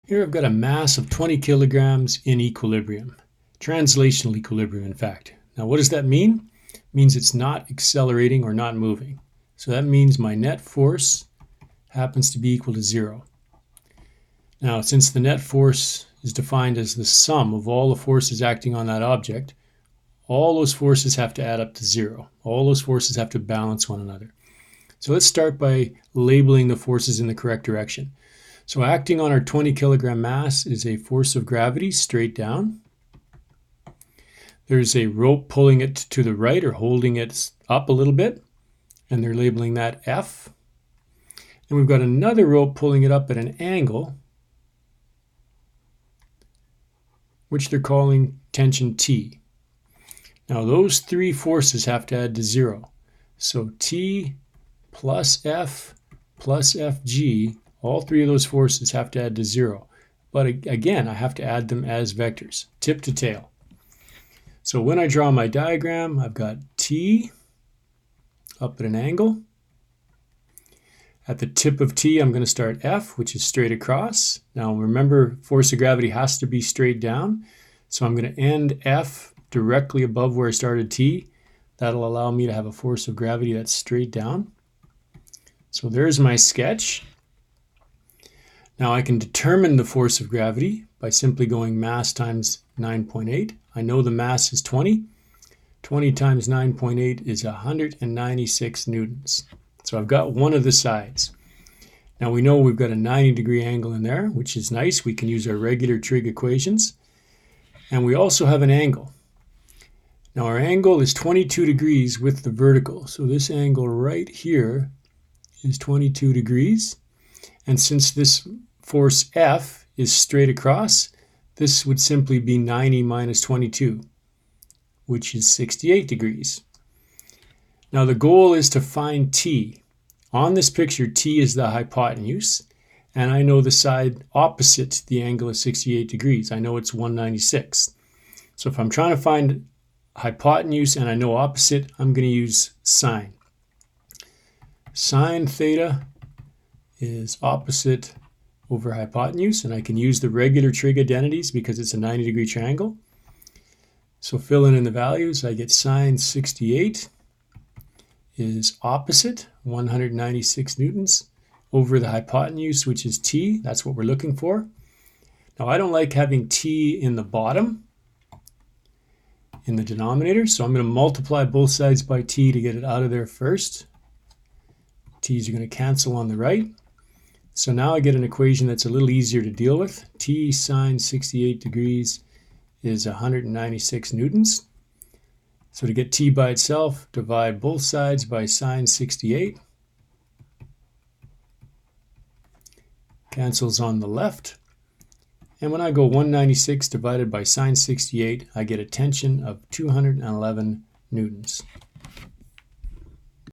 Here I've got a mass of 20 kilograms in equilibrium, translational equilibrium in fact. Now what does that mean? It means it's not accelerating or not moving. So that means my net force happens to be equal to 0. Now since the net force is defined as the sum of all the forces acting on that object, all those forces have to add up to 0. All those forces have to balance one another. So let's start by labeling the forces in the correct direction. So acting on our 20 kilogram mass is a force of gravity straight down. There's a rope pulling it to the right or holding it up a little bit, and they're labeling that F. And we've got another rope pulling it up at an angle, which they're calling tension T. Now those three forces have to add to 0. So T plus F plus Fg, all three of those forces have to add to 0. But again, I have to add them as vectors, tip to tail. So when I draw my diagram, I've got T up at an angle. At the tip of T, I'm going to start F, which is straight across. Now remember, force of gravity has to be straight down. So I'm going to end F directly above where I started T. That'll allow me to have a force of gravity that's straight down. So there's my sketch. Now I can determine the force of gravity by simply going mass times 9.8. I know the mass is 20. 20 times 9.8 is 196 newtons. So I've got one of the sides. Now we know we've got a 90-degree angle in there, which is nice. We can use our regular trig equations. And we also have an angle. Now our angle is 22 degrees with the vertical. So this angle right here is 22 degrees. And since this force F is straight across, this would simply be 90 minus 22, which is 68 degrees. Now the goal is to find T. On this picture, T is the hypotenuse, and I know the side opposite the angle is 68 degrees. I know it's 196. So if I'm trying to find hypotenuse and I know opposite, I'm going to use sine. Sine theta is opposite over hypotenuse, and I can use the regular trig identities because it's a 90-degree triangle. So filling in the values, I get sine 68 is opposite 196 newtons over the hypotenuse, which is T. That's what we're looking for. Now I don't like having T in the bottom in the denominator, so I'm going to multiply both sides by T to get it out of there first. T's are going to cancel on the right. So now I get an equation that's a little easier to deal with. T sine 68 degrees is 196 newtons. So to get T by itself, divide both sides by sine 68. Cancels on the left. And when I go 196 divided by sine 68, I get a tension of 211 newtons.